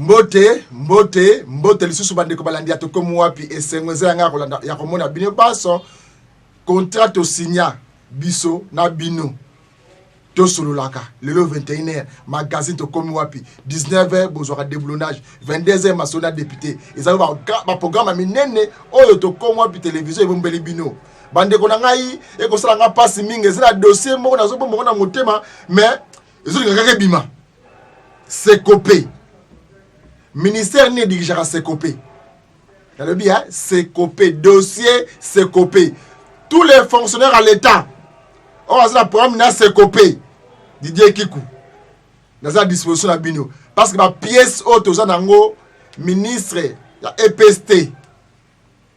mbote lisusu bandeko balandi atokomu wapi esengweze yanga kolanda ya komona bino baso contrat to signa biso na bino to sololaka lelo 21h magazine to komu wapi 19h bozwaka déboulonnage 22h masona député ezali ba programme minene oyo to komu wapi télévision ebombeli bino bandeko na ngai ekosala nga pasi mingi ezala dossier moko nazobomoko na motema mais ezoli kaka bima c'est copé. Ministère n'est dirigé à Sekopé. Vous avez bien, Sekopé, dossier Sekopé. Tous les fonctionnaires à l'État, on a la programme na Sekopé. Didier Kikou. Dans la disposition à Bino. Parce que ma pièce haute aux anango, ministre, EPST.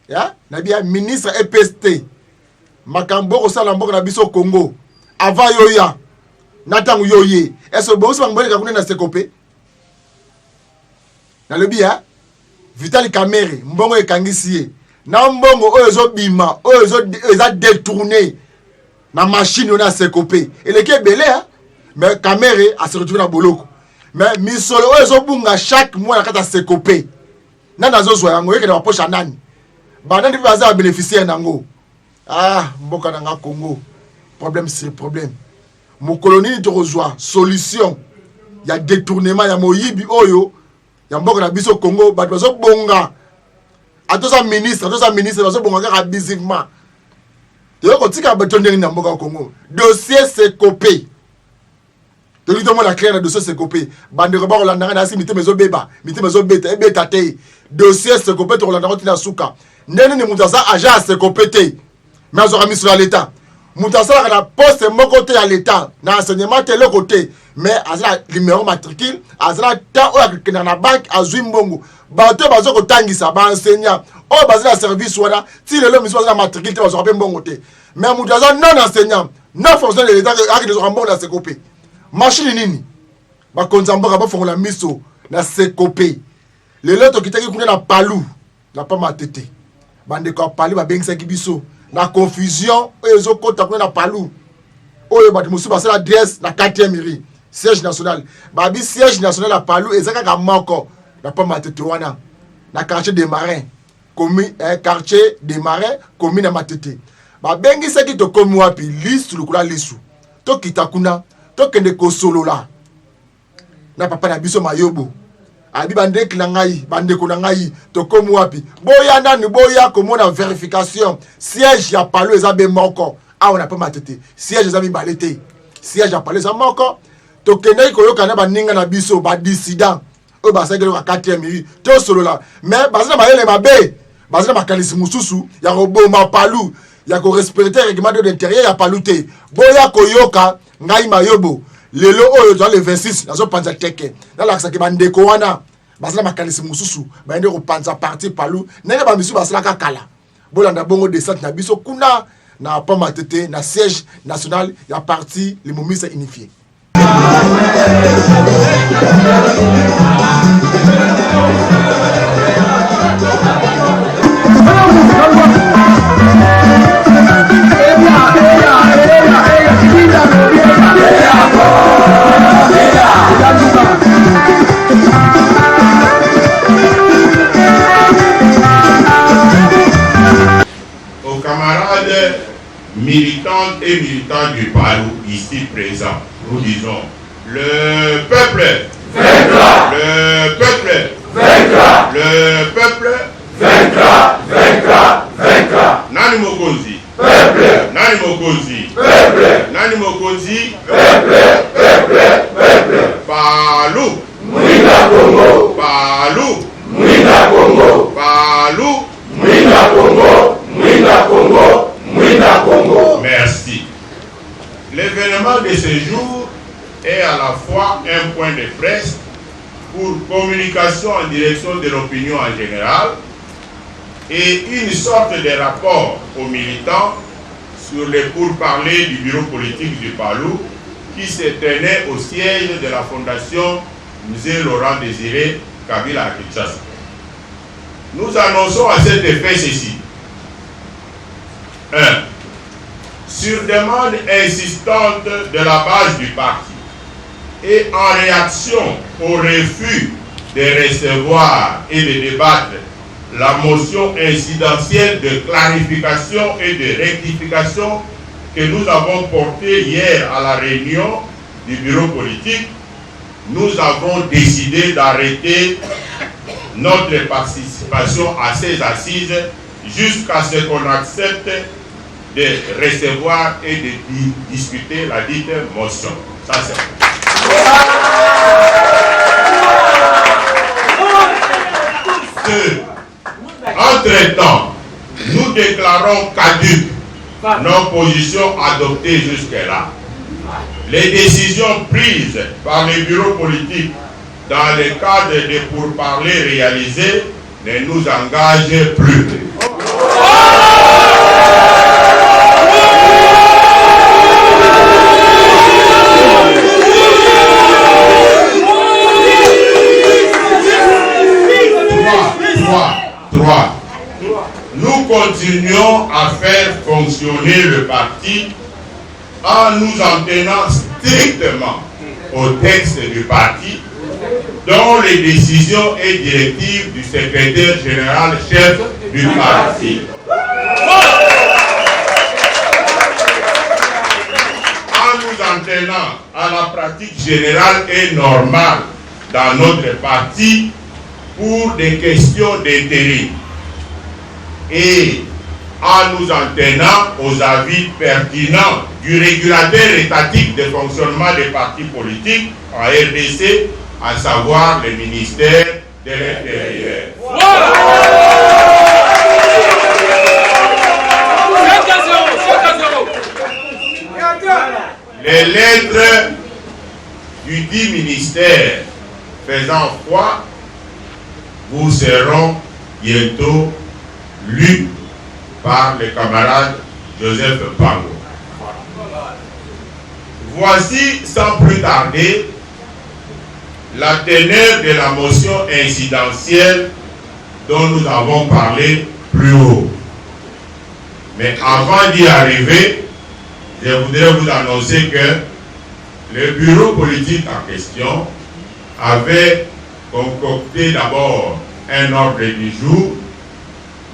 Ya, n'a bien, ministre EPST. Makambo au Salambo na biso Congo. Avant Yoya. Natang Yoye. Est-ce que vous avez dit Sekopé? Na le bien Vital Kamere mbongo ekangisi na mbongo oyo zo bima oyo zo détourné na machine on a Sekopé et le ke belé mais Kamere a se retrouvé na boloko mais misolo oyo zo bunga chaque mois na kata Sekopé na nazo zo yango yeke na poche nani banani baza bénéficiaire nango mboka na nga Congo problème c'est problème mon colonie de rejoint solution il y a détournement ya moyibi oyo Yamboko na biso Congo bat bazo bonga atoza ministre bazo bonga kaka abusivement to ko tika batonde na mboka Congo dossier Sekopé to lito mo la clair dossier Sekopé bande ko ba ko landa na si mité mezo beta ebeta te dossier Sekopé to landa ko tina suka ndene ni mutasa agent Sekopé te mais azo rami sur l'état mutasa la poste moko te à l'état na enseignement te le côté mais azala numéro matricule azala ta o akena na banque azwi mbongo bato bazo ko tangisa ba enseignant o bazala service wana ti lelo miso azala matricule te bazo ko mbongo te mais mutaza non enseignant non fonctionnaire de l'état aki de mbongo na Sekopé machine nini ba konzamboka ba fongola miso na Sekopé lelo to kitaki kuna na palu na pa matete bande ko palu ba bengisa kibiso na confusion oyo zo kota kuna na palu oyo bato musu basala adresse na 4e mairie siège national babi siège national à Palu ezaka ka moko na pa matete wana na quartier des marins commune quartier des marins commune na matete ba bengi seki to komu wapi liste lukula lisu to kitakuna to kende ko solola na papa na biso mayobo abi bande kilangai bande ko ngai to komu wapi boya nani boya komona vérification siège ya Palu ezabe moko on a pas matete siège ezami balete siège ya Palu ezami moko to kenei koyoka na baninga na biso ba dissident o ba sagelo ka 4e mairie to solo la mais bazana ba yele mabe bazana makanisi mususu ya roboma Palu ya ko respecter règlement de l'intérieur ya Palu te boya koyoka ngai mayobo lelo oyo dans le 26 nazo panza teke na la saki bandeko wana bazana makanisi mususu ba ende ko panza parti Palu nene ba misu basala ka kala bolanda bongo descente na biso kuna na pa matete na siège national ya parti les momis unifié. Aux camarades militantes et militants du Palu ici présents, nous disons le peuple vaincra, le peuple vaincra, le peuple vaincra, vaincra, vaincra. Nani mokonzi, peuple. Nani mokonzi, peuple. Nani mokonzi, peuple, peuple, peuple. Palu, Mwinga Congo. Palu, Mwinga Congo. Palu, Mwinga Congo. Mwinga Congo. Mwinga Congo. Merci. L'événement de ce jour est à la fois un point de presse pour communication en direction de l'opinion en général et une sorte de rapport aux militants sur les pourparlers du bureau politique du Palu qui se tenait au siège de la fondation Musée Laurent Désiré Kabila à Kinshasa. Nous annonçons à cet effet ceci. 1. Sur demande insistante de la base du parti et en réaction au refus de recevoir et de débattre la motion incidentielle de clarification et de rectification que nous avons portée hier à la réunion du bureau politique, nous avons décidé d'arrêter notre participation à ces assises jusqu'à ce qu'on accepte de recevoir et de discuter la dite motion. Ça c'est. Entre-temps, nous déclarons caduque nos positions adoptées jusque-là. Les décisions prises par les bureaux politiques dans le cadre des pourparlers réalisés ne nous engagent plus. Nous continuons à faire fonctionner le parti en nous en tenant strictement au texte du parti, dont les décisions et directives du secrétaire général chef du parti. En nous en tenant à la pratique générale et normale dans notre parti pour des questions d'intérêt et en nous en tenant aux avis pertinents du régulateur étatique de fonctionnement des partis politiques en RDC, à savoir le ministère de l'Intérieur. Les lettres du dit ministère faisant foi vous seront bientôt lues par le camarade Joseph Pango. Voici sans plus tarder la teneur de la motion incidentielle dont nous avons parlé plus haut. Mais avant d'y arriver, je voudrais vous annoncer que le bureau politique en question avait concocté d'abord un ordre du jour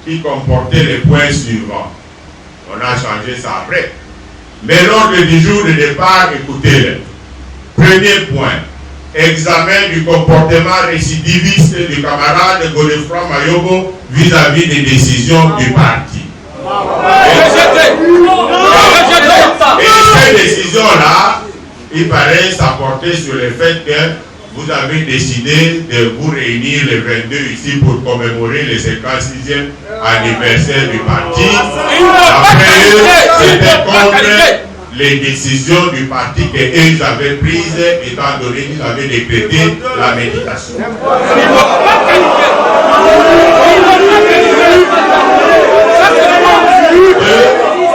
qui comportait les points suivants. On a changé ça après. Mais l'ordre du jour de départ, écoutez-le. Premier point, examen du comportement récidiviste du camarade Godefroid Mayobo vis-à-vis des décisions du parti. Et cette décision-là, il paraît s'apporter sur le fait que vous avez décidé de vous réunir le 22 ici pour commémorer le 56e anniversaire du parti. Après eux, c'était contre les décisions du parti qu'ils avaient prises, étant donné qu'ils avaient décrété la méditation.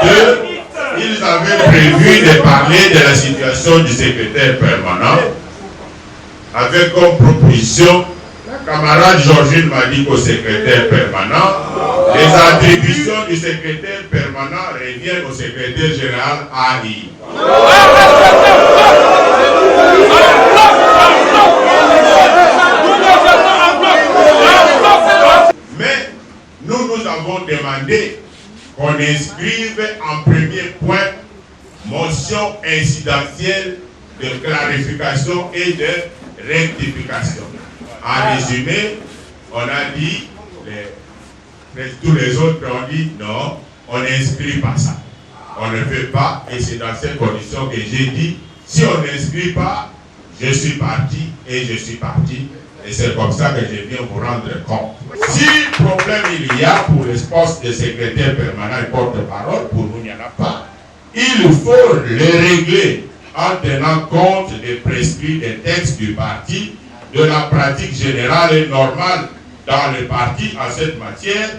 Deux, ils avaient prévu de parler de la situation du secrétaire permanent avec comme proposition, la camarade Georgine m'a dit qu'au secrétaire permanent, les attributions du secrétaire permanent reviennent au secrétaire général AI. Mais nous avons demandé qu'on inscrive en premier point motion incidentielle de clarification et de rectification. En résumé, on a dit, tous les autres ont dit non, on n'inscrit pas ça. On ne fait pas, et c'est dans ces conditions que j'ai dit, si on n'inscrit pas, je suis parti et je suis parti. Et c'est comme ça que je viens vous rendre compte. Si problème il y a pour le poste de secrétaire permanent et porte-parole, pour nous il n'y en a pas. Il faut le régler en tenant compte des prescrits des textes du parti, de la pratique générale et normale dans le parti en cette matière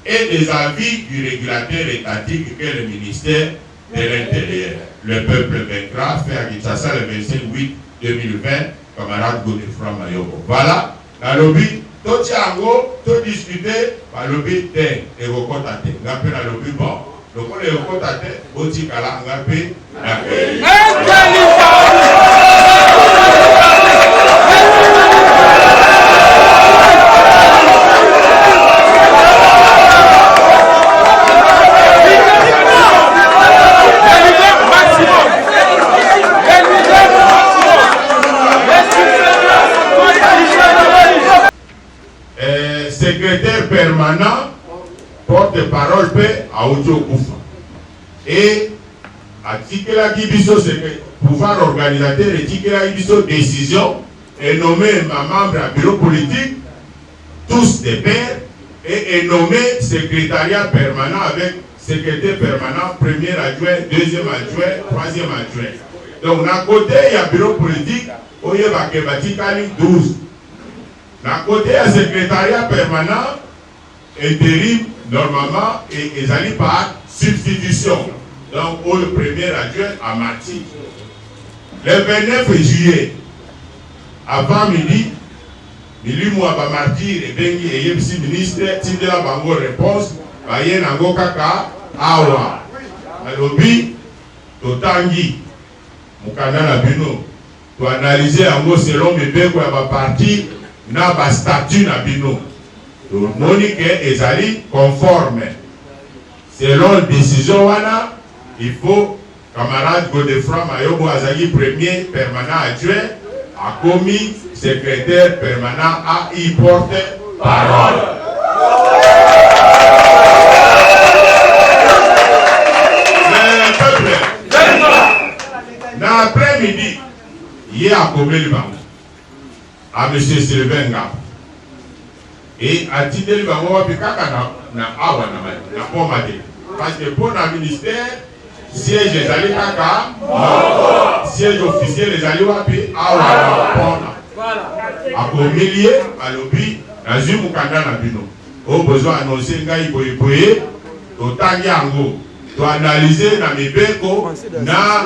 et des avis du régulateur étatique que le ministère de l'Intérieur. Le peuple vaincra, fait à Kinshasa le 25/8/2020, camarade Godefroid Mayobo. Voilà, la lobby, tout tiango, tout discuter, la lobby ten, et vous contactez. On appelle la lobby bon. Donc on est au contact, au Tikala, on appelle la secrétaire permanent, porte-parole paix à Ojo-Koufa. Et à Tikela Gibiso, c'est le pouvoir organisateur et Tikela Gibiso décision et nommé ma membre à bureau politique, tous des pairs, et nommé secrétariat permanent avec secrétaire permanent, premier adjoint, deuxième adjoint, troisième adjoint. Donc, d'un côté, il y a bureau politique, où il y a 12. D'un côté, il y a secrétariat permanent, intérim, normalement, et ils allaient par substitution. Donc, au premier adjoint à Marty. Le 29 juillet, avant midi, Milimu Abamartir et Bengi et Yepsi ministre, Tindela Bango réponse, Bayen Ango Kaka, Awa. Alobi, Totangi, Mukanda na Bino, to analyser Ango selon mes beko ya ba parti, na ba statut na Bino. To monique ezali conforme. Selon décision wana, il faut, camarade Godefroy Mayobo Azali, premier permanent adjoint, a commis secrétaire permanent à y porter parole. Le peuple, dans l'après-midi, hier à Kobelibango, à M. Sylvain Gap, et à Tidel Bango, na awa na pomade. Parce que pour le ministère, siège les alliés kaka, siège officiel les alliés wapi, awa pona. A comilier, à l'obi, na zu mukanda na bino. Au besoin annoncer ngai boye, to tangi ango, to analyser na mibeko, na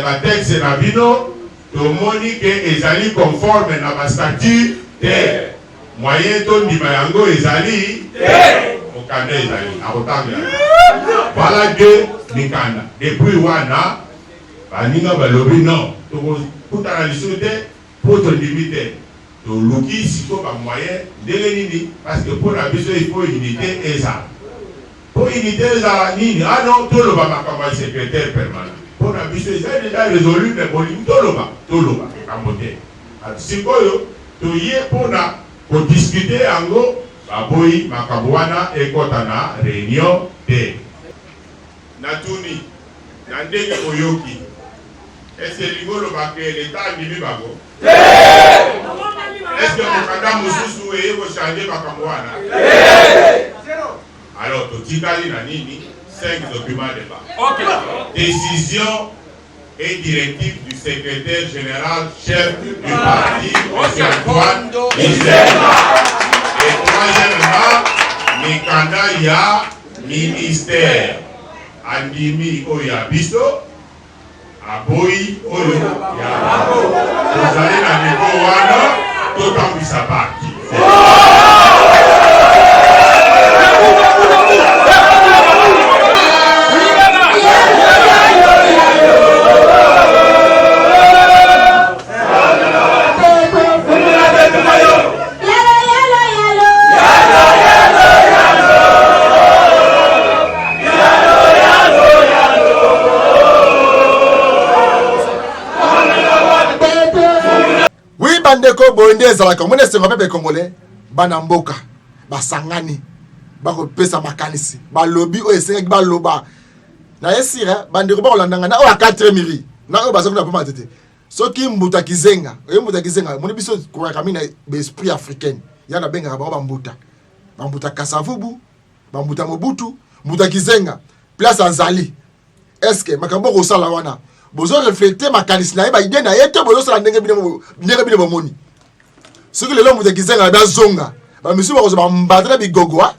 ba texte na bino, to moni que ezali conforme na ba statut te. Moyen to ndima yango ezali te. Mukanda ezali, akotanga. Voilà que Nikanda. Depuis wana, baninga balobi non. To kutana lisute pour te limiter. To luki siko ba moyen nini parce que pour la besoin il faut unité et ça. Pour unité ça nini ah non tout le ba comme secrétaire permanent. Pour la besoin ça déjà résolu mais pour tout le ba kamote. Sikoyo to yé pour discuter ango baboyi makabwana et kotana réunion de Natuni, Nandege Oyoki. Est-ce que Ligolo va créer l'État Nimi Bago? Est-ce que Mokanda Moussousou et Ego changer Bakamouana? Alors, Totikali Nanini, 5 documents de bas. Décision et directive du secrétaire général chef du parti, M. Antoine Isema. Et troisièmement, Mikanda ya ministère. Andimi oya biso aboyi oyo ya tozali na niveau wana totambwisa parti. Ndeko bonde ezalaka mona senga pepe congolais bana mboka basangani bako pesa makanisi balobi o esenga baloba na esira bandeko ba kolandanga na o a 4 mili na o bazo na poma tete soki mbuta kizenga moni biso kwa kamina esprit africain yana benga ba mbuta kasavubu mbuta mobutu mbuta kizenga place azali est-ce que makambo ko sala wana bozo refléter makanisi na ba idée na yete bozo sala ndenge bino bomoni soki lelo mbuta kizenga ba zonga ba misu ba ko ba mbatra bigogoa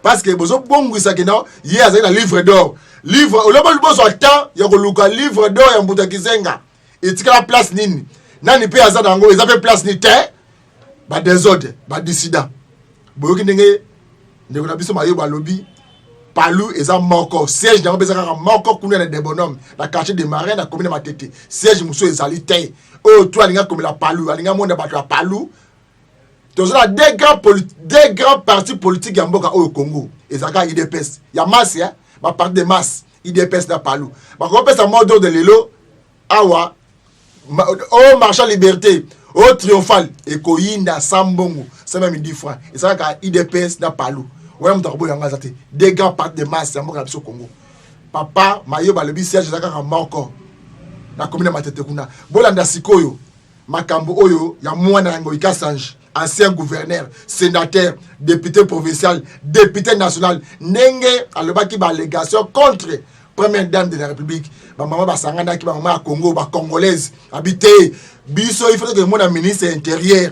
parce que bozo bongwisa kena ye azali na livre d'or livre olobo bozo temps ya ko luka livre d'or ya mbuta kizenga etikala place nini nani pe azana ngo ezape place ni te ba désordre ba dissident boyoki ndenge ndeko na biso mayo ba lobby Palu eza moko siège dans bezaka moko kuna na de bonhomme la quartier de Marais na commune Matete siège muso ezali te o toi linga comme la Palu alinga monde bato ya Palu tous là deux grands partis politiques ya mboka au Congo ezaka IDPS ya masse hein ba parti de masse IDPS na Palu ba ko pesa mode de lelo awa o marchand liberté Au triomphal, et koyinda sambongo, ça même 10 francs. Et ça va IDPS na Palou. Ouais, m'tarbo yanga zate. Des grands parts de masse, c'est un bon au Congo. Papa, mayo balobi siège zaka encore. Na commune matete kuna. Bolanda sikoyo. Makambo oyo ya mwana yango ikasange. Ancien gouverneur, sénateur, député provincial, député national, Nenge alobaki ba allégation contre première dame de la République. Ba maman ba sangana ki ba maman à Congo, ba congolaise, habité. Biso il faut que mon ministre intérieur,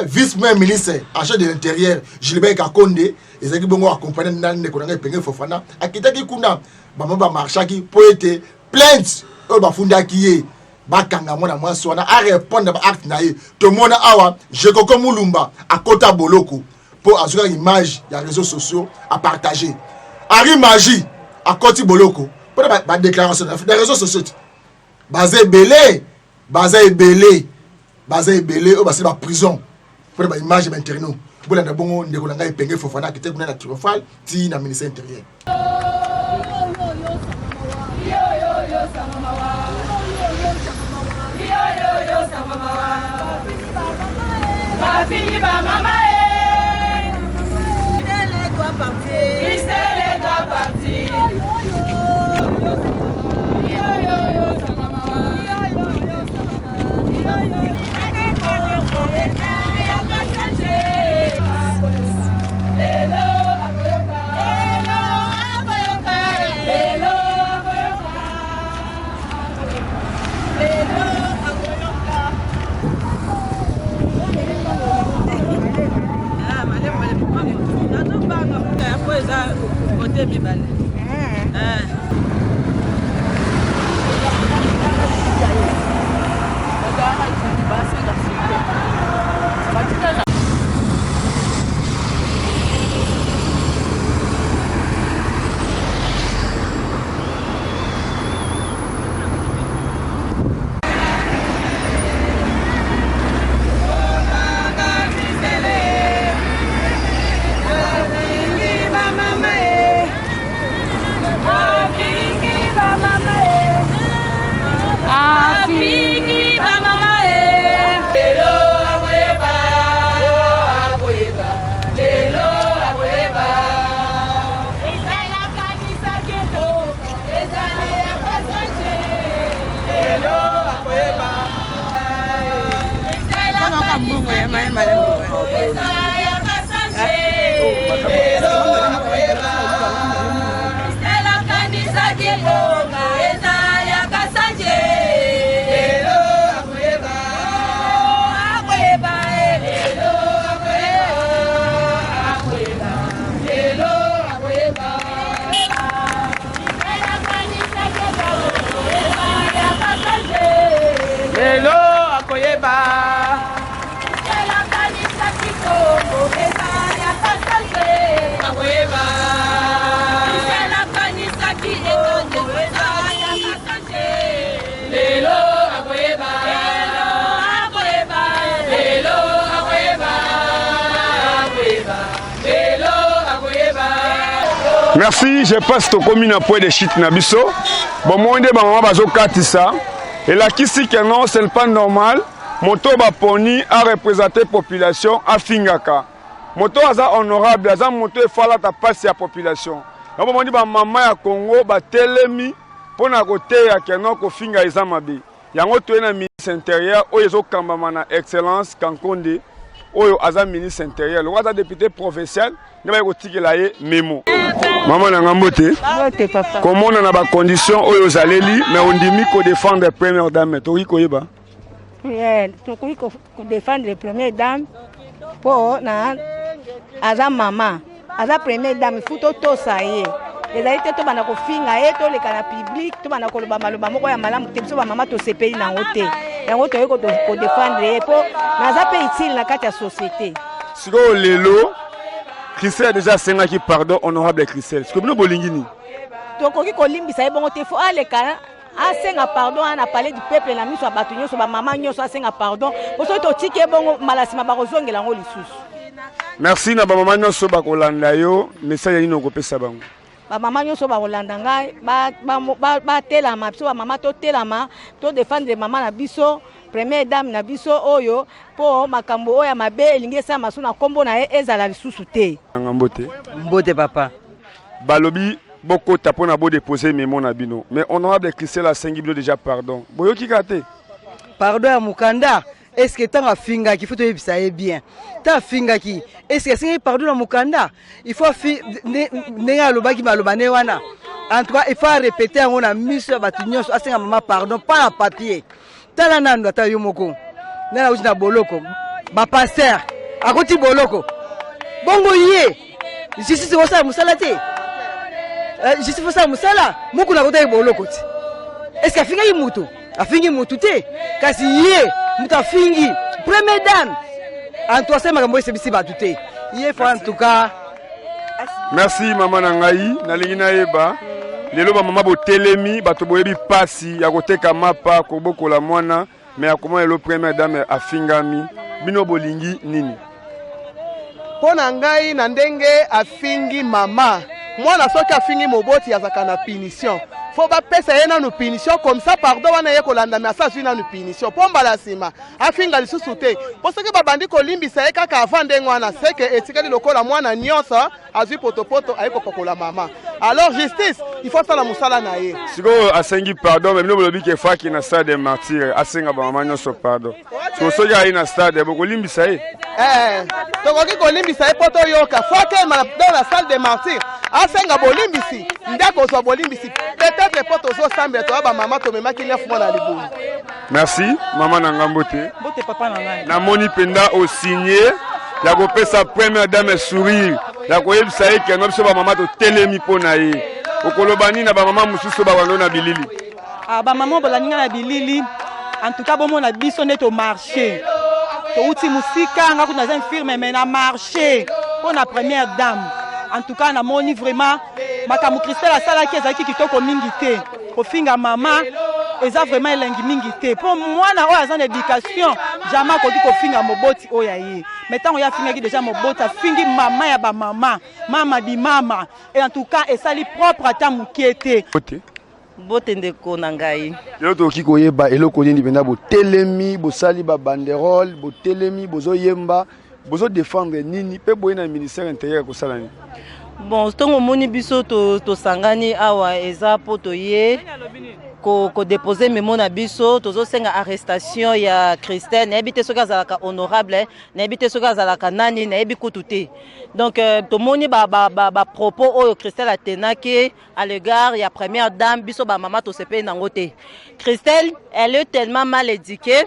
vice-premier ministre achat de l'intérieur, Gilbert Kakonde, ezaki bongo accompagner nane ko nga penge Fofana, akitaki kuna ba maman ba marchaki pour être plainte o ba fundaki ye. Bakanga mona mwasi wana a répondre ba acte na ye to mona awa je koko mulumba à kota boloko pour azuka image ya réseaux sociaux à partager Ari Magie à koti boloko pour ba déclaration des réseaux sociaux basé belé au basé ba prison pour ba image maintenant pour la bongo ndeko nanga epenge Fofana qui était kuna na triomphal ti na ministère intérieur. Fini ba mama Christelle doit partir. Merci, je passe au commune à point de chute Nabiso. Bon, moi, je maman bazo katisa. Et là, qui si que non, c'est pas normal. Moto Baponi a représenté la population à Fingaka. Moto aza honorable, aza moto e fala ta passe la population. Donc, moi, je maman à Congo, ba telemi, pour na côté ya kenon ko Finga Izamabi. Yango to na ministre intérieur, o yezo kambamana excellence Kankonde. Oyo aza ministre intérieur, le roi député provincial, ne va pas tirer mémo. Maman n'a pas mbote. Comment on a des conditions oyo zaleli, mais on dit qu'on défend les premières dames. Tu vois quoi? Oui, on défend les premières dames pour na aza maman, aza première dame, il faut tout ça y est. Les aïtés to bana ko finga et to le kana public to bana ko lo bama moko ya malamu te so ba maman to CPI na hote. Yango to ko défendre pour na za pe utile na kati ya société. Siko lelo Christelle déjà senga qui pardon honorable Christelle. Siko bino bolingini. To ko ki ko limbisa e bongo te fo ale kana asenga pardon ana parler du peuple na miso batu nyoso ba maman nyoso asenga pardon. Pour so to tike bongo malasima ba kozongela ngo lisusu. Merci na ba maman nyoso ba kolanda yo message ni ko pesa bango. Ba maman nyoso ba kolanda ngai ba telama biso ba maman to telama to défendre maman na biso première dame na biso oyo po makambo oyo mabe elingi esala maso na kombo na ye ezala lisusu te. Mbote papa. Balobi beaucoup tapon a beau déposer mémo na bino. Mais honorable Christelle a 5 bilo déjà pardon. Boyo ki kate. Pardon à Mukanda. Est-ce que tant à finga qu'il faut te ça est bien. Tant finga qui est-ce que c'est pardon à Mukanda. Il faut nenga loba ki malobane wana. En tout cas, il faut répéter on a mis sur batunyo à senga maman pardon pas en papier. Tala nando ta yomoko. Na uji na boloko. Ba pasteur. Akoti boloko. Bongo yé. Ici c'est ça musala te. Je suis ça musala. Muku na kota boloko. Est-ce que finga yimutu? Afingi mutu te. Kasi yé. Mutafingi, première dame. En toi, c'est ma gambo, c'est ici, batute. Il faut en tout cas. Merci, maman Nangaï. Nalingina eba. Lelo ba mama bo telemi, bato boyebi pasi, ya koteka mapa, koboko la mwana, mais ya comment le première dame afingami. Bino bolingi nini? Pona ngai na ndenge afingi mama. Mwana soki afingi moboti azaka na punition. Faut pas passer une punition comme ça pardon wana ye kolanda mais ça une punition pomba la sima afinga lisusu te parce que babandi kolimbisa ye kaka avant ndengo wana c'est que etikali lokola mwana nyonso azui potopoto ayeko pokola mama alors justice il faut faire la musala na ye siko asengi pardon mais bino bolobi ke faki na stade des martyrs asenga ba mama nyonso pardon so soki ayi na stade bokolimbisa ye tokoki kolimbisa ye poto yoka faki dans la salle des martyrs asenga bolimbisi ndako so bolimbisi peut-être pour tous ensemble toi ba maman to mema ki 9 mois na libu. Merci maman Nangambote. Bote papa Nangai. Na moni penda au signé ya ko pesa première dame sourire ya ko yebisa ye ke no biso ba maman to telemi pona ye okolobani na ba maman mususu ba wando na bilili. Ah ba maman bolanga na bilili en tout cas bon na biso net au marché. To uti musika nga kuna za firme mais na marché pour la première dame. En tout cas, on a moni vraiment, makamu Christelle a sala qui ezaki kitoko mingi te. Pour finga maman, eza vraiment elengi mingi te. Pour moi na o azan éducation, jamais ko ko finga moboti oya yi. Mais tant on ya finga ki déjà moboti, fingi maman ya ba maman, mama di mama. Et en tout cas, et sali propre à ta mukiete. Bote ndeko nangai. Yo to kiko yeba eloko nini benda bo telemi, bo sali ba banderole, bo telemi, bozo yemba. Bozo défendre nini pe boye na ministère intérieur ko salani. Bon, stongo moni biso to sangani awa eza poto ye ko déposer memo na biso tozo senga arrestation ya Christelle na ebite soka zalaka honorable na ebite soka zalaka nani na ebi kutute. Donc to moni ba propos oyo Christelle atenaki à l'égard ya première dame biso ba mama to sepe nangote. Christelle, elle est tellement mal éduquée.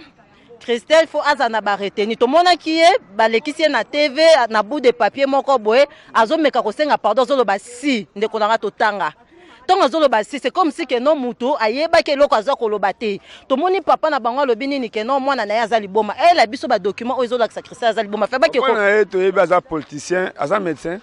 Christelle faut azana barete ni to mona kiye balekisi na TV na bout de papier moko boye azomeka ko senga pardon zolo basi ndeko na to tanga tonga zolo basi c'est comme si que non muto ayeba ke loko azako lobate to moni papa na bango lobini ni ke non mwana na ya zali boma la biso ba document oyo zolo Christelle azali boma fa ba ke ko na to yeba za politicien aza médecin.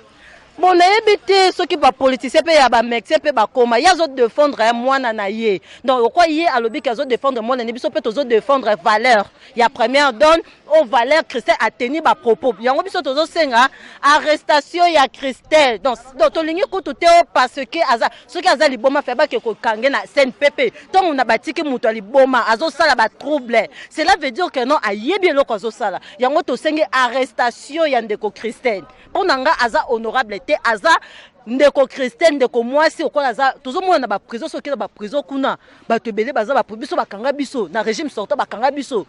Bon, n'ébité ceux qui sont politiciens, ils sont médecins, ils sont ils ont défendre moi nanaye. Donc, quoi y est à l'objet qu'ils ont défendre moi nanaye, ils sont défendre valeur. Il y a première donne aux valeurs Christelle a tenu ba propos. Il y a un biso tozo senga arrestation ya Christelle. Donc to lingi ko tout parce que ceux qui azali boma fait ba ke ko kange na CNPP. Donc on a bâti que muto ali boma azo sala ba trouble. Cela veut dire que non ayebi eloko azo sala. Il y a un to senga arrestation ya ndeko Christelle. Pour nanga aza honorable te aza ndeko Christelle ndeko mwasi okola aza tozomona na ba prison soki na ba prison kuna bato ebele baza ba biso bakanga biso na régime sortant bakanga biso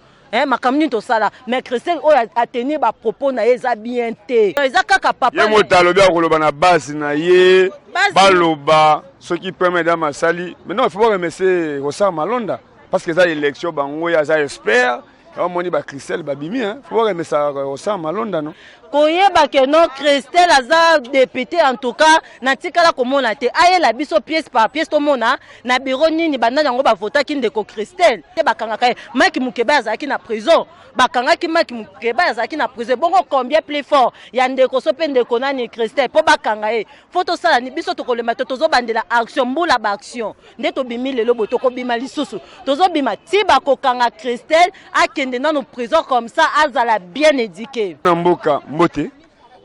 makamni to sala mais Christelle oyo a tenu ba propos na eza bien te eza kaka papa ye motalobi akoloba na base na ye baloba soki premier dame asali mais non il faut pas remercier Rosa Malonda parce que ça élection bango ya za expert on moni ba Christelle babimi faut pas remercier Rosa Malonda non koyeba ke non Christelle aza député en tout cas na tikala komona te ayela biso pièce par pièce to mona na bureau nini banda yango ba vota ki ndeko Christelle te bakanga kai Maki Mukeba azaki na prison bakanga ki Maki Mukeba azaki na prison bongo combien plus fort ya ndeko so pe ndeko nani Christelle po bakanga photo sala ni biso to kolema tozo bandela action mbula ba action nde to bimi lelo botoko bima lisusu tozo bima ti bakokanga Christelle akende na no prison comme ça azala bien éduqué mboka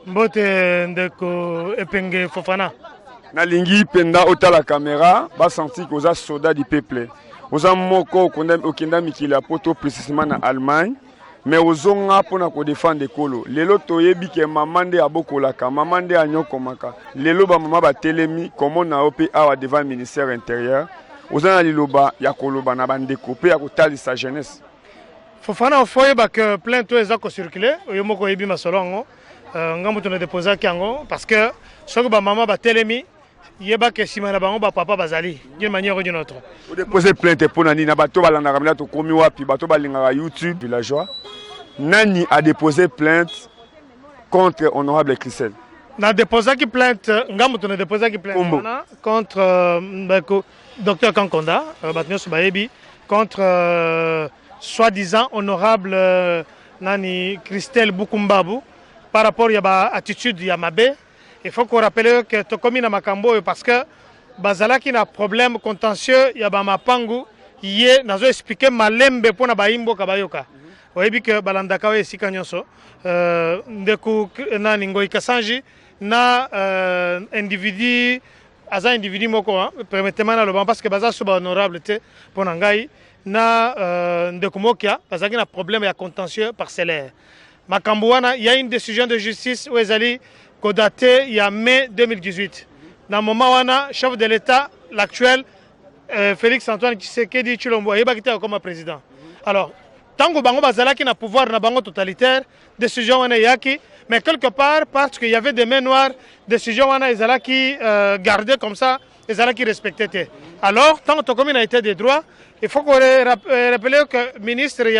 Mbote ndeko Epenge Fofana. Nalingi penda ota la caméra, ba senti que oza soldat du peuple. oza moko okenda mikili ya poto précisément na Allemagne mais ozonga pona ko défendre ekolo lelo toyebi ke mama nde abokolaka mama nde anyokomaka lelo ba mama batelemi comment na ope awa devant ministère intérieur oza na liloba ya koloba na bandeko pe ya kotalisa jeunesse Fofana ofoyeba que plainte eza ko circuler oyo moko yebi masolongo ngambo tona déposer kango parce que soko ba mama batelemi yeba ke simana bango ba papa bazali d'une manière ou d'une autre. Vous déposez plainte pour nani na bato balanda kamela to komi wapi bato balingaka YouTube villageois. Nani a déposé plainte contre honorable Christelle. Na déposé qui plainte ngamu to na déposé qui plainte contre docteur Kankonda batnyos baebi contre soi-disant honorable nani Christelle Bukumbabu par rapport à ba attitude ya mabe. Il faut qu'on rappelle que tu commis dans Makambo parce que bazalaki na problème contentieux ya ba mapangu yé nazo expliquer malembe pona ba imbo kabayoka. Oyebi que balandaka we sika nyonso ndeku nani ngoi kasanji na individu aza individu moko permettez-moi na le parce que baza so honorable te pona ngai na ndeku mokia bazaki na problème ya contentieux parcellaire. Makambo wana il y a une décision de justice où ezali daté il y a mai 2018. Dans le moment où chef de l'État, l'actuel Félix Antoine Tshisekedi Tshilombo, il est comme président. Alors, tant que Bango Bazala qui n'a pouvoir na Bango totalitaire, décision wana yaki, mais quelque part parce qu'il y avait des mains noires, décision wana Ezala qui gardait comme ça, Ezala qui respectait. Alors, tant que commune a été des droits, il faut qu'on rappelle que le ministre il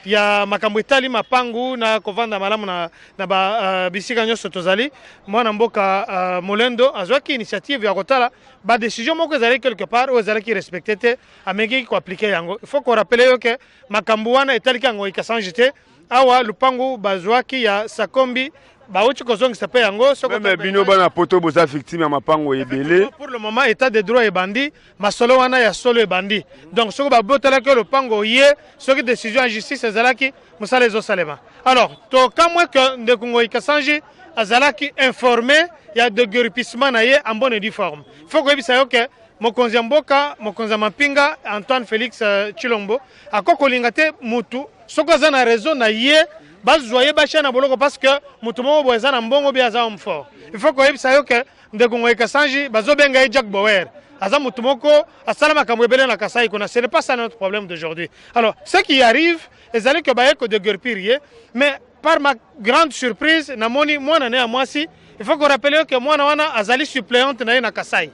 y a makambo itali mapangu na kovanda malamu na ba bisika nyoso tozali mwana mboka Molendo azwaki initiative ya kotala ba décision moko ezali quelque part ou ezali qui respectait ameki ko appliquer yango. Il faut qu'on rappelle que makambo wana etali kango ikasanjite awa lupangu bazwaki ya Sakombi baouti kozongisa pe yango même bino bana poto boza victime ya mapango ebele pour le moment état de droit et bandi masolo wana ya solo et bandi donc soko ba botala que le pango yé soki décision en justice azalaki musala ezo salema alors to kamwe que ndekungo ikasanji azalaki informé ya de guérissement na ye en bonne et due forme faut que bisa yo que mokonzi mboka mokonzi mapinga Antoine Félix Tshilombo akokolinga te mutu soko za na raison na ye bazoye bachana boloko parce que mutumo boza na mbongo bia za fort il faut que ça yo que ndekungo ikasanji bazobenga Jack Bauer aza mutumoko asala makambo ebele na Kasai kona ce n'est pas ça notre problème d'aujourd'hui alors ce qui arrive ezali que baeko de guerpirier mais par ma grande surprise na moni mwana ne amwasi il faut qu'on rappelle que mwana wana azali suppléante na Kasai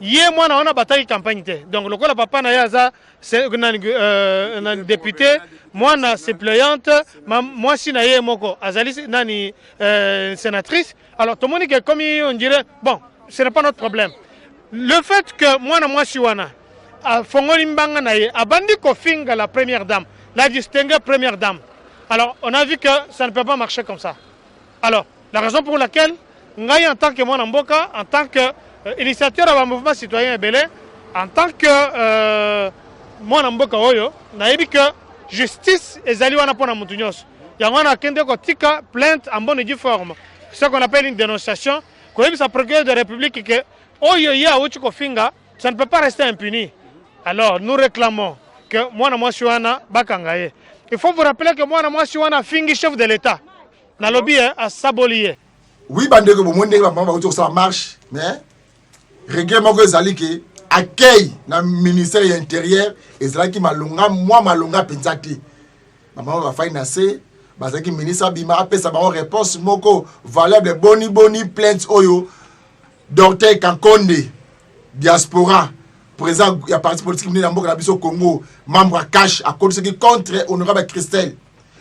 yé mwana wana bataki campagne te donc lokola papa na yaza député mwana suppléante moi si na yé moko azali nani sénatrice alors tout le monde que comme on dirait bon ce n'est pas notre problème le fait que moi si wana a fongoli mbanga na yé abandi ko finga la première dame la distinguée première dame alors on a vu que ça ne peut pas marcher comme ça alors la raison pour laquelle ngai en tant que mwana mboka en tant que initiateur à mouvement citoyen belé en tant que mwana mboka oyo nayebi que justice ezali wana pona mutu nyonso yango wana kende ko tika plainte en bonne et due forme ce qu'on appelle une dénonciation koyebisa procureur de la République que oyo ya uchi ko finga ça ne peut pas rester impuni alors nous réclamons que mwana mwasi wana bakanga ye il faut vous rappeler que mwana mwasi wana fingi chef de l'État na lobby à sabolier oui bandeko bomonde ba mama ba ça marche mais règlement que ezali ke accueil na ministère intérieur ezalaki malonga moi malonga penzati maman va financer bazaki ministre bima apesa ba réponse moko valable boni plainte oyo docteur Kankonde diaspora président ya parti politique na mboka na biso Congo membre à cash à cause qui contre honorable Christelle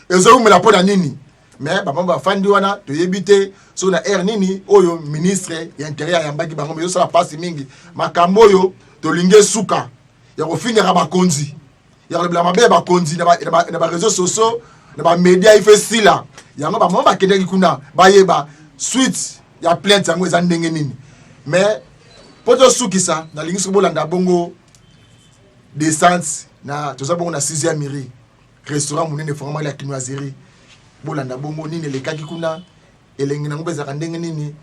ezo me la pona nini mais maman va fandi wana to yebite so na nini oyo ministre ya intérieur ya mbaki bango yo sala passe mingi makambo oyo to linge suka ya ko finira ba konzi ya ko bla mabe ba konzi na ba réseaux sociaux na ba média ife sila yango ba mama bakende kuna ba yeba suite ya plainte yango eza ndenge nini mais poto sukisa na lingi bolanda bongo descente na toza bongo na 6e mairie restaurant munene format la chinoiserie bolanda bongo nini lekaki kuna elengi nango bezaka ndenge nini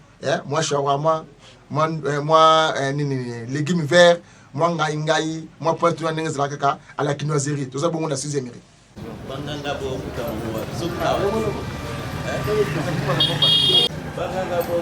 moi shawarma moi nini légumes verts moi ngai moi point tout ndenge zala kaka à la kinoiserie tout ça bon on a 6e mairie banganga bo kutamwa zuka banganga bo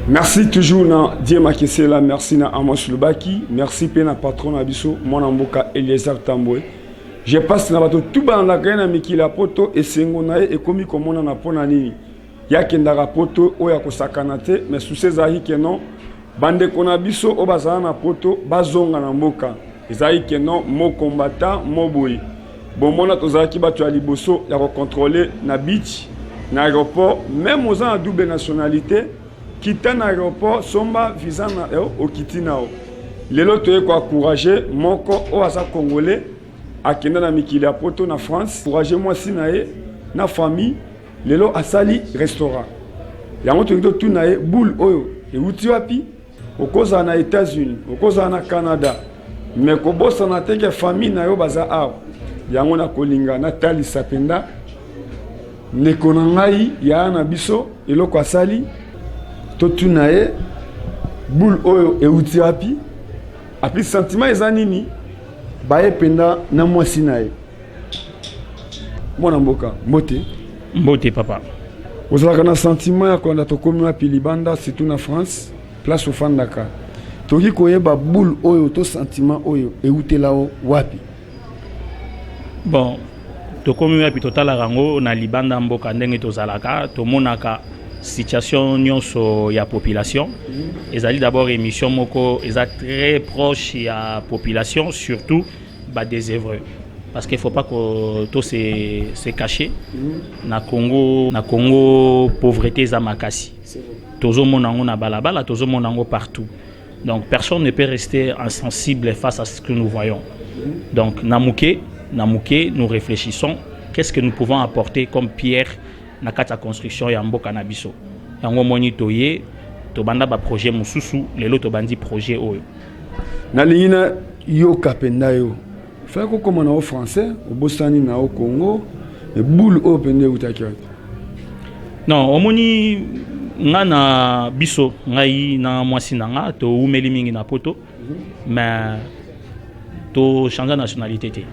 Merci toujours na Diema Kesela, merci na Amos Lubaki, merci pe na patron Abiso, mon amboka Eliezer Tamboué. Je passe na bato tout ba na gaina mikila poto et sengo na e komi komona na pona nini. Ya kendara poto o ya kosakana te, mais sous ces ahi kenon bande kona biso o bazana na poto bazonga na mboka. Ezai kenon mo combattant mo boy. Bon mona tozaki bato ya liboso ya ko contrôler na beach, na aéroport, même aux gens à double nationalité. Quitter l'aéroport, somba visa na au kitinao. Lelo toye ko encourager moko o asa congolais akenda na mikili ya poto na France. Encourager moi si nae na famille lelo asali restaurant. Yango to tout nae boule oyo e uti wapi okoza na États-Unis, okoza na Canada. Mais ko bossa na teke famille na yo baza a. Yango na kolinga na tali sapenda. Ndeko na ngai ya na biso eloko asali tout nae boule oyo euti api api sentiment eza nini baye penda na mwasi nae mwana mboka mbote papa ozalaka na sentiment ya konda tokomi api libanda surtout na France place ofandaka toki koyeba boule oyo to sentiment oyo eutelao wapi bon tokomi api totalaka ngo na libanda mboka ndenge tozalaka tomonaka situation nyonso ya population ezali d'abord émission moko eza très proche ya population surtout ba désœuvreux parce qu'il faut pas que tout se cacher na Congo pauvreté za makasi tozo monango na balabala tozo monango partout donc personne ne peut rester insensible face à ce que nous voyons donc namuke nous réfléchissons qu'est-ce que nous pouvons apporter comme pierre na kata construction ya mboka na biso yango moni toye to banda ba projet mususu lelo to bandi projet oyo na lingina yo kapenda yo fa ko komona au français au bosani na au Congo e boule open utaki non omoni ngana biso ngai na mwasi nanga to umeli mingi na poto mais to changer nationalité té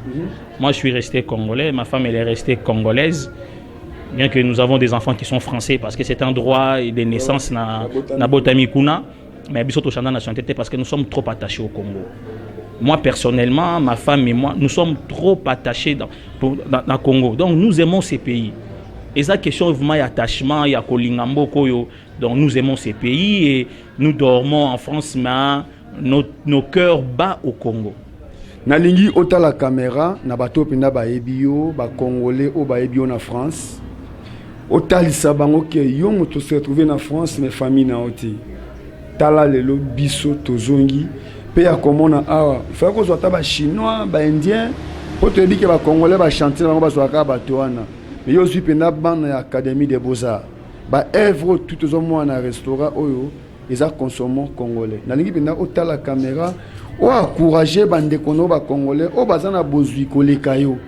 moi je suis resté congolais ma femme elle est restée congolaise. Bien que nous avons des enfants qui sont français parce que c'est un droit de naissance na botami kuna, mais biso to chanda nationalité parce que nous sommes trop attachés au Congo. Moi personnellement, ma femme et moi, nous sommes trop attachés dans Congo. Donc nous aimons ces pays. Et ça question vraiment attachement, il y a kolingambo koyo. Donc nous aimons ces pays et nous dormons en France mais nos cœurs battent au Congo. Nalingi ota la caméra na bato penda ba ebio ba congolais o ba ebio na France. Otalisa bango ke yongo to se retrouver na France mes famille na oti tala lelo biso tozongi pe ya komona awa fa ko zota ba chinois ba indien po te bi ke ba congolais ba chanter bango ba soaka ba toana mais yo suis pena ban na académie des beaux-arts ba œuvre tout zo mo na restaurant oyo eza consommant congolais nalingi pena otala caméra o encourager bande kono ba congolais o bazana bozui koleka yo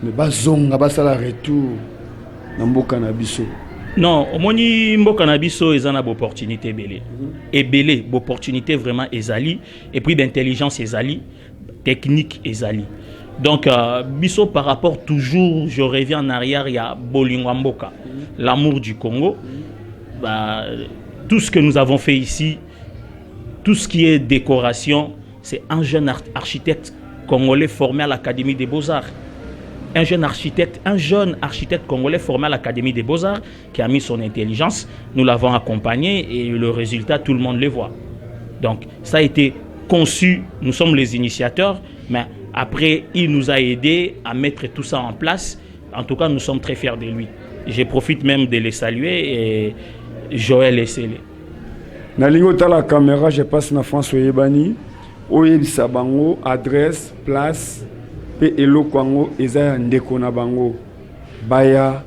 mais bazonga basala retour na mboka na biso non omoni mboka na biso eza na opportunité belé et belé opportunité vraiment ezali et puis d'intelligence ezali technique ezali donc biso par rapport toujours je reviens en arrière il y a bolingo mboka l'amour du Congo tout ce que nous avons fait ici tout ce qui est décoration c'est un jeune architecte congolais formé à l'Académie des Beaux-Arts. Un jeune architecte congolais formé à l'Académie des Beaux-Arts qui a mis son intelligence. Nous l'avons accompagné et le résultat, tout le monde le voit. Donc, ça a été conçu. Nous sommes les initiateurs, mais après, il nous a aidés à mettre tout ça en place. En tout cas, nous sommes très fiers de lui. Je profite même de les saluer et Joël et Célé. Nalingo ta la caméra, je passe na France Oyebani. Oyebisa bango, adresse, place. Et eloko yango eza ndeko na bango baya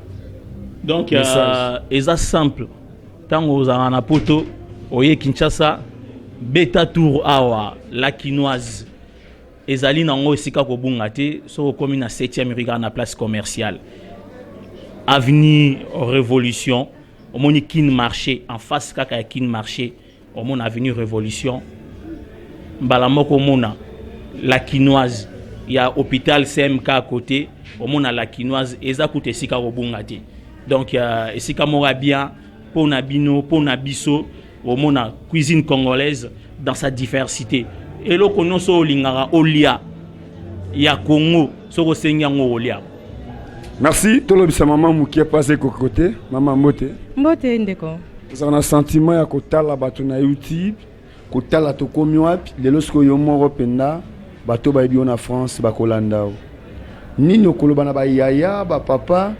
donc eza simple tango ozanga na poto oye Kinshasa Beta Tour awa la quinoise ezali nango esika ko bungate so comme na 7e rue na place commerciale avenue Révolution au moni kin marché en face kaka kin marché au mon avenue Révolution mbala moko mona la quinoise il y a hôpital CMK à côté au mon la quinoise eza koute esika ko bungate donc esika mora bien pour na bino pour na biso au mona cuisine congolaise dans sa diversité et lo kono so lingara olia ya Congo so senga ngo olia. Merci tolobisa maman mukie passé côté maman Mbote ndeko vous avez un sentiment ya kotala bato na YouTube kotala to komi wapi lelo sko yo moko penda bato ba ebi na France ba kolanda nini okoloba na ba yaya ba papa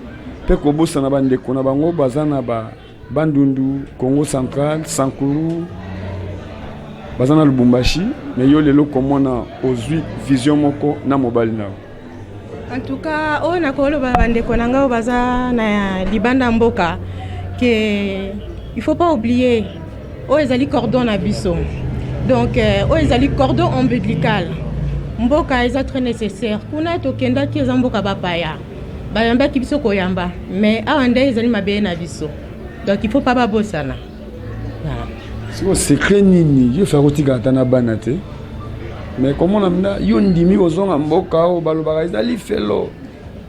pe ko bosa na bande kona bango bazana ba Bandundu Congo central Sankuru bazana Lubumbashi mais yo lelo komona ozwi vision moko na mobile now. En tout cas on a koloba bande konanga baza na libanda mboka que il faut pas oublier ezali cordon na biso donc ezali cordon ombilical mboka eza très nécessaire kuna tokenda ki mboka bapaya bayamba ki biso koyamba mais awande ezali mabe na biso donc il faut pas babosana. C'est secret nini yo fa kotika tana banate mais comment on a yo ndimi ozonga mboka o balobaka ezali felo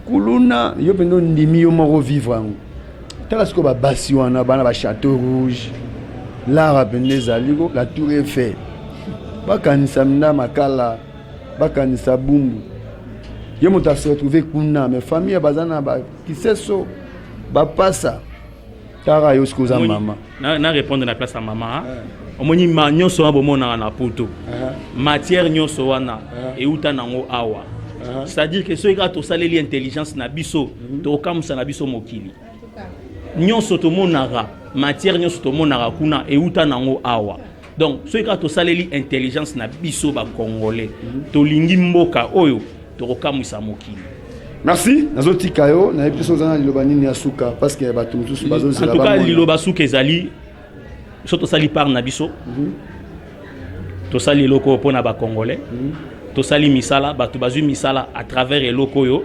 kuluna yo pendo ndimi yo moko vivre ngo tala siko ba basi wana bana ba château rouge la pende ligo la tour Eiffel bakanisa mna makala bakanisa bumbu yo mota se retrouver kuna mais famille bazana ba kiseso ba passa tara yo siko za mama na répondre na place à maman omoni ma nyonso wa bomona na poto matière nyonso wana e uta nango awa c'est-à-dire que so ika to saleli intelligence na biso to kamusa na biso mokili nyonso to monara matière nyonso to monara kuna e uta nango awa donc so ika to saleli intelligence na biso ba congolais to lingi mboka oyo to kamusa mokili. Merci nazotika yo na episode zana liloba nini ya suka parce que bato mususu bazozela ba en tout cas liloba suka ezali so to sali par na biso to sali loko pona ba congolais to sali misala bato bazui misala à travers eloko yo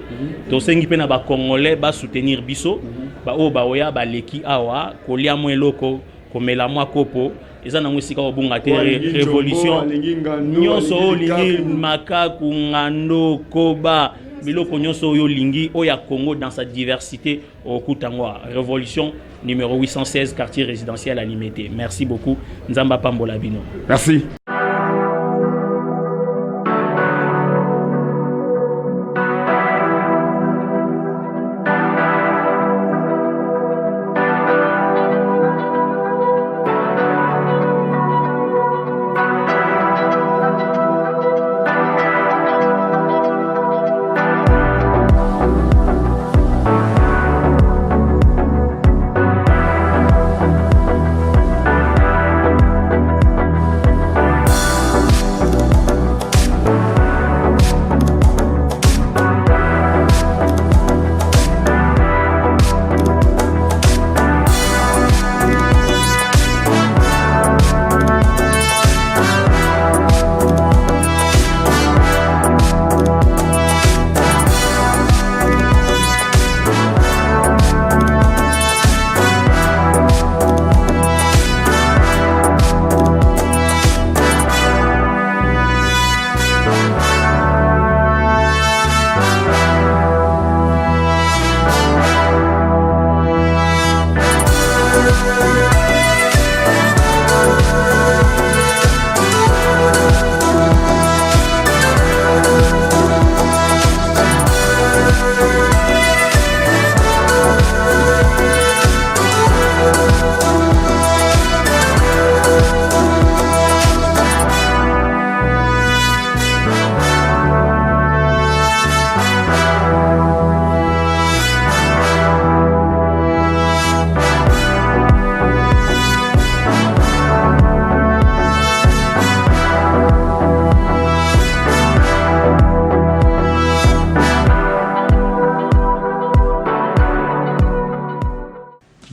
to sengi pe na ba congolais ba soutenir biso ba o ba oya ba leki awa kolia mo eloko komela mo kopo eza na musika obunga te révolution nyonso lingi makaku ngando koba biloko nyonso oyo lingi oya Congo dans sa diversité au Kutangwa. Révolution numéro 816 quartier résidentiel à Limité. Merci beaucoup Nzamba Pambola Bino. Merci.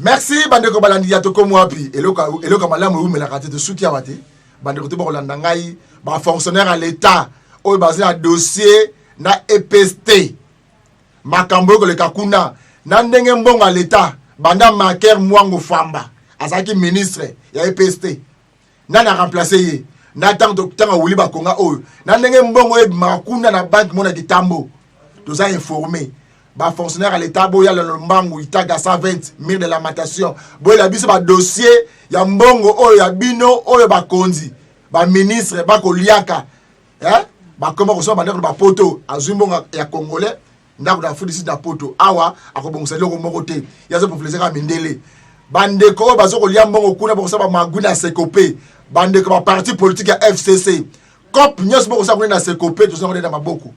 Merci bandeko balandi ya toko mwapi eloko malamu umela kate to suki abate bande côté bolanda ngai ba fonctionnaire à l'état oyo basé un dossier na EPST makambo ko le kakuna na ndenge mbongo à l'état banda Maker Mwango Famba azaki ministre ya EPST na remplacer ye na tango wuli ba konga oyo na ndenge mbongo e makuna na banque mona kitambo tous a informé ba fonctionnaire à l'état boya le mbangu itaga 120 000 de lamentation boya biso ba dossier ya mbongo oyo ya bino oyo ba konzi ba ministre ba ko liaka ba comment ko so ba ndeko ba poto azumbonga ya congolais ndako da fudi sida poto awa akobongisa loko moko te yazo population ka mindele bandeko bazo ko lia mbongo kuna ba ko ba maguna sekope bandeko ba parti politique ya FCC cop nyos boko sa kuna sekope to so na maboko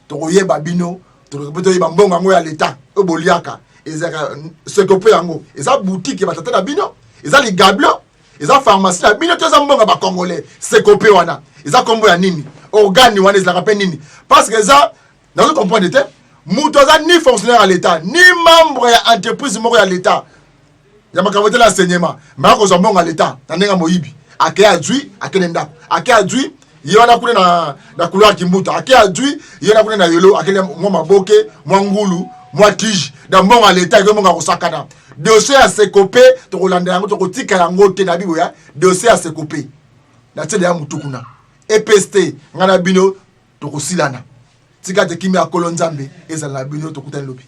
to koyeba bino to ko yeba mbongo ngo ya l'état oboliaka ezaka sekope yango eza boutique ba tata na bino eza li gablo eza pharmacie na bino to za mbongo ba congolais sekope wana eza kombo ya nini organe wana eza rappel nini parce que ça dans comprendre te mutoza ni fonctionnaire à l'état ni membre ya entreprise moko ya l'état ya makambo te l'enseignement mais ko zombongo à l'état tandenga moyibi ake adui akene ndako ake adui yona kuna na couloir kimbuta ake adui yona kuna na yelo akele mwa maboke mwa ngulu mwa tige da mbongo à l'état ko mbongo ko sakana dossier à sekope to kolanda yango to kotika yango te na bibo ya dossier à sekope na tele ya mutukuna EPST ngana bino to kosilana tika te kimi akolo nzambe ezala bino to kutana lobi